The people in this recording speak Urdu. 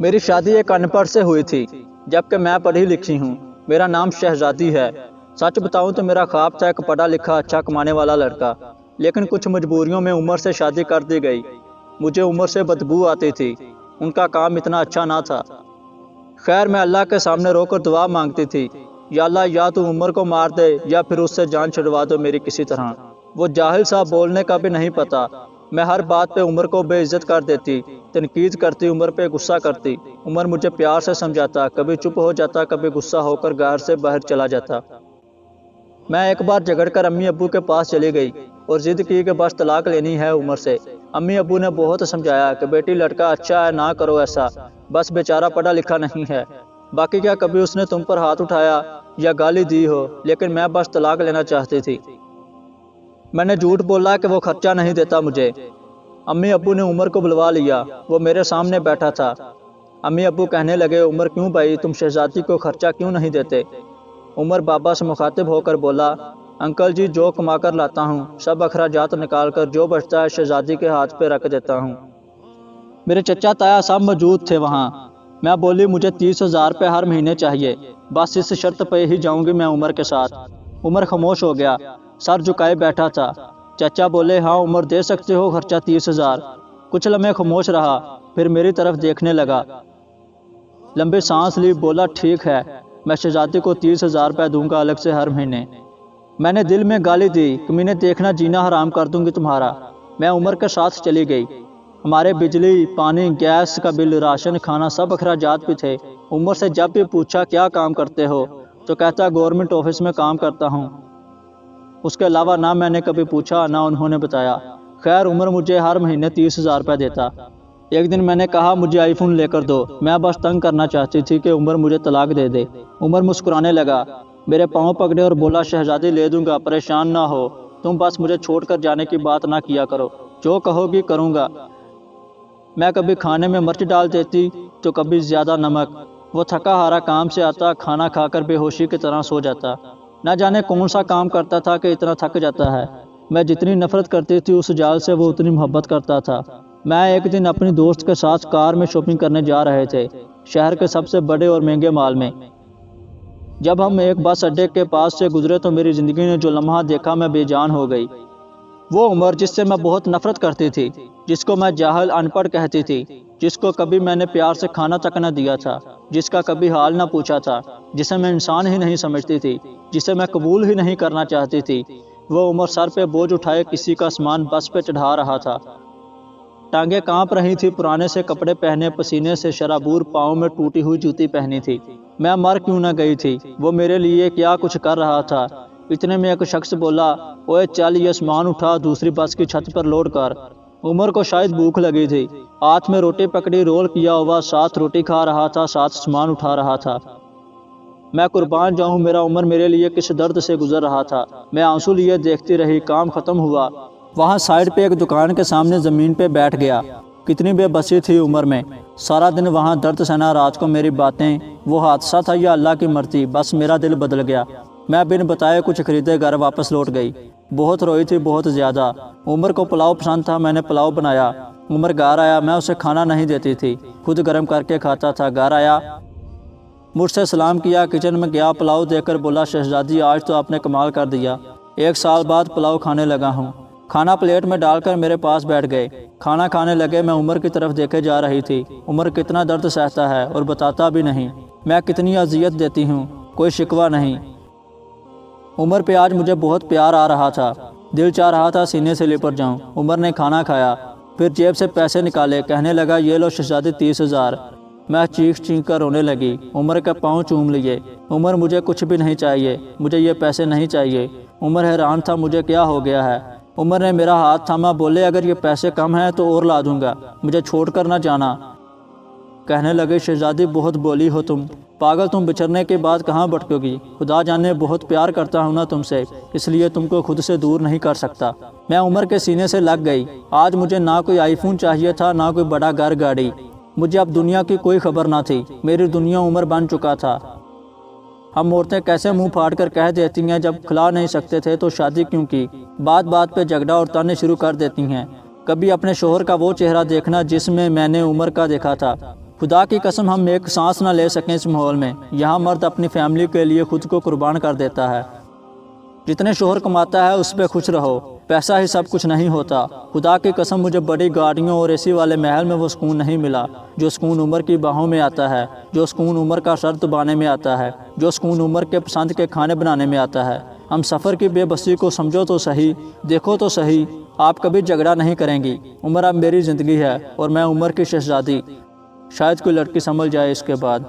میری شادی ایک ان پڑھ سے ہوئی تھی، جبکہ میں پڑھی لکھی ہوں۔ میرا نام شہزادی ہے۔ سچ بتاؤں تو میرا خواب تھا ایک پڑھا لکھا اچھا کمانے والا لڑکا، لیکن کچھ مجبوریوں میں عمر سے شادی کر دی گئی۔ مجھے عمر سے بدبو آتی تھی، ان کا کام اتنا اچھا نہ تھا۔ خیر میں اللہ کے سامنے رو کر دعا مانگتی تھی، یا اللہ یا تو عمر کو مار دے یا پھر اس سے جان چھڑوا دو میری کسی طرح۔ وہ جاہل صاحب بولنے کا بھی نہیں پتا۔ میں ہر بات پہ عمر کو بے عزت کر دیتی، تنقید کرتی، عمر پہ غصہ کرتی۔ عمر مجھے پیار سے سمجھاتا، کبھی چپ ہو جاتا، کبھی غصہ ہو کر گھر سے باہر چلا جاتا۔ میں ایک بار جھگڑ کر امی ابو کے پاس چلی گئی اور ضد کی کہ بس طلاق لینی ہے عمر سے۔ امی ابو نے بہت سمجھایا کہ بیٹی لڑکا اچھا ہے، نہ کرو ایسا، بس بیچارہ پڑھا لکھا نہیں ہے، باقی کیا کبھی اس نے تم پر ہاتھ اٹھایا یا گالی دی ہو، لیکن میں بس طلاق لینا چاہتی تھی۔ میں نے جھوٹ بولا کہ وہ خرچہ نہیں دیتا مجھے۔ امی ابو نے عمر کو بلوا لیا، وہ میرے سامنے بیٹھا تھا۔ امی ابو کہنے لگے، عمر کیوں بھائی، تم شہزادی کو خرچہ کیوں نہیں دیتے؟ عمر بابا سے مخاطب ہو کر بولا، انکل جی جو کما کر لاتا ہوں سب اخراجات نکال کر جو بچتا ہے شہزادی کے ہاتھ پہ رکھ دیتا ہوں۔ میرے چچا تایا سب موجود تھے وہاں۔ میں بولی مجھے 30,000 روپے ہر مہینے چاہیے، بس اس شرط پہ ہی جاؤں گی میں عمر کے ساتھ۔ عمر خاموش ہو گیا، سر جھکائے بیٹھا تھا۔ چچا بولے، ہاں عمر دے سکتے ہو خرچہ 30,000۔ کچھ لمحے خاموش رہا، پھر میری طرف دیکھنے لگا، لمبی سانس لی، بولا ٹھیک ہے، میں شہزادی کو 30,000 روپے دوں گا الگ سے ہر مہینے۔ میں نے دل میں گالی دی، کمینے دیکھنا جینا حرام کر دوں گی تمہارا۔ میں عمر کے ساتھ چلی گئی۔ ہمارے بجلی، پانی، گیس کا بل، راشن، کھانا سب اخراجات بھی تھے۔ عمر سے جب بھی پوچھا کیا کام کرتے ہو تو کہتا گورنمنٹ آفس میں کام کرتا ہوں۔ اس کے علاوہ نہ میں نے کبھی پوچھا نہ انہوں نے بتایا۔ خیر عمر مجھے ہر مہینے 30,000 روپے دیتا۔ ایک دن میں نے کہا مجھے آئی فون لے کر دو، میں بس تنگ کرنا چاہتی تھی کہ عمر مجھے طلاق دے دے۔ عمر مسکرانے لگا، میرے پاؤں پکڑے اور بولا، شہزادی لے دوں گا، پریشان نہ ہو، تم بس مجھے چھوڑ کر جانے کی بات نہ کیا کرو، جو کہو گی کروں گا۔ میں کبھی کھانے میں مرچ ڈال دیتی تو کبھی زیادہ نمک۔ وہ تھکا ہارا کام سے آتا، کھانا کھا کر بے ہوشی کی طرح سو جاتا۔ نہ جانے کون سا کام کرتا تھا کہ اتنا تھک جاتا ہے۔ میں جتنی نفرت کرتی تھی اس جال سے وہ اتنی محبت کرتا تھا۔ میں ایک دن اپنی دوست کے ساتھ کار میں شاپنگ کرنے جا رہے تھے، شہر کے سب سے بڑے اور مہنگے مال میں۔ جب ہم ایک بس اڈے کے پاس سے گزرے تو میری زندگی نے جو لمحہ دیکھا میں بے جان ہو گئی۔ وہ عمر جس سے میں بہت نفرت کرتی تھی، جس کو میں جاہل ان پڑھ کہتی تھی، جس کو کبھی میں نے پیار سے کھانا تک نہ دیا تھا، جس کا کبھی حال نہ پوچھا تھا، جسے میں انسان ہی نہیں سمجھتی تھی، جسے میں قبول ہی نہیں کرنا چاہتی تھی، وہ عمر سر پہ بوجھ اٹھائے کسی کا سامان بس پہ چڑھا رہا تھا۔ ٹانگیں کانپ رہی تھی، پرانے سے کپڑے پہنے، پسینے سے شرابور، پاؤں میں ٹوٹی ہوئی جوتی پہنی تھی۔ میں مر کیوں نہ گئی تھی، وہ میرے لیے کیا کچھ کر رہا تھا۔ اتنے میں ایک شخص بولا، اوے چل یہ سامان اٹھا دوسری بس کی چھت پر لوڈ کر۔ عمر کو شاید بھوک لگی تھی، ہاتھ میں روٹی پکڑی، رول کیا ہوا، ساتھ روٹی کھا رہا تھا، ساتھ سامان اٹھا رہا تھا۔ میں قربان جاؤں میرا عمر میرے لیے کس درد سے گزر رہا تھا۔ میں آنسو لیے دیکھتی رہی، کام ختم ہوا۔ وہاں سائیڈ پہ ایک دکان کے سامنے زمین پہ بیٹھ گیا۔ کتنی بے بسی تھی عمر میں، سارا دن وہاں درد سہنا، رات کو میری باتیں۔ وہ حادثہ تھا یا اللہ کی مرضی، بس میرا دل بدل گیا۔ میں بن بتائے کچھ خریدے گھر واپس لوٹ گئی۔ بہت روئی تھی، بہت زیادہ۔ عمر کو پلاؤ پسند تھا، میں نے پلاؤ بنایا۔ عمر گھر آیا، میں اسے کھانا نہیں دیتی تھی، خود گرم کر کے کھاتا تھا۔ گھر آیا، مجھ سے سلام کیا، کچن میں گیا، پلاؤ دے کر بولا، شہزادی آج تو آپ نے کمال کر دیا، 1 سال بعد پلاؤ کھانے لگا ہوں۔ کھانا پلیٹ میں ڈال کر میرے پاس بیٹھ گئے، کھانا کھانے لگے۔ میں عمر کی طرف دیکھے جا رہی تھی۔ عمر کتنا درد سہتا ہے اور بتاتا بھی نہیں، میں کتنی اذیت دیتی ہوں، کوئی شکوہ نہیں۔ عمر پہ آج مجھے بہت پیار آ رہا تھا، دل چاہ رہا تھا سینے سے لپٹ جاؤں۔ عمر نے کھانا کھایا، پھر جیب سے پیسے نکالے، کہنے لگا، یہ لو شہزادی 30,000۔ میں چیخ چیخ کر رونے لگی، عمر کے پاؤں چوم لیے۔ عمر مجھے کچھ بھی نہیں چاہیے، مجھے یہ پیسے نہیں چاہیے۔ عمر حیران تھا مجھے کیا ہو گیا ہے۔ عمر نے میرا ہاتھ تھاما، بولے، اگر یہ پیسے کم ہیں تو اور لا دوں گا، مجھے چھوڑ کر نہ جانا۔ کہنے لگے، شہزادی بہت بولی ہو تم، پاگل، تم بچھڑنے کے بعد کہاں بھٹکو گی؟ خدا جانے بہت پیار کرتا ہوں نا تم سے، اس لیے تم کو خود سے دور نہیں کر سکتا۔ میں عمر کے سینے سے لگ گئی۔ آج مجھے نہ کوئی آئی فون چاہیے تھا، نہ کوئی بڑا گھر گاڑی، مجھے اب دنیا کی کوئی خبر نہ تھی۔ میری دنیا عمر بن چکا تھا۔ ہم عورتیں کیسے منہ پھاڑ کر کہہ دیتی ہیں، جب کھلا نہیں سکتے تھے تو شادی کیوں کی؟ بات بات پہ جھگڑا اور تانے شروع کر دیتی ہیں۔ کبھی اپنے شوہر کا وہ چہرہ دیکھنا جس میں میں نے عمر کا دیکھا تھا، خدا کی قسم ہم ایک سانس نہ لے سکیں اس ماحول میں۔ یہاں مرد اپنی فیملی کے لیے خود کو قربان کر دیتا ہے۔ جتنے شوہر کماتا ہے اس پہ خوش رہو، پیسہ ہی سب کچھ نہیں ہوتا۔ خدا کی قسم مجھے بڑی گاڑیوں اور اے سی والے محل میں وہ سکون نہیں ملا جو سکون عمر کی باہوں میں آتا ہے، جو سکون عمر کا سر دبانے میں آتا ہے، جو سکون عمر کے پسند کے کھانے بنانے میں آتا ہے۔ ہم سفر کی بے بسی کو سمجھو تو صحیح، دیکھو تو صحیح، آپ کبھی جھگڑا نہیں کریں گی۔ عمر اب میری زندگی ہے اور میں عمر کی شہزادی۔ شاید کوئی لڑکی سمجھ جائے اس کے بعد۔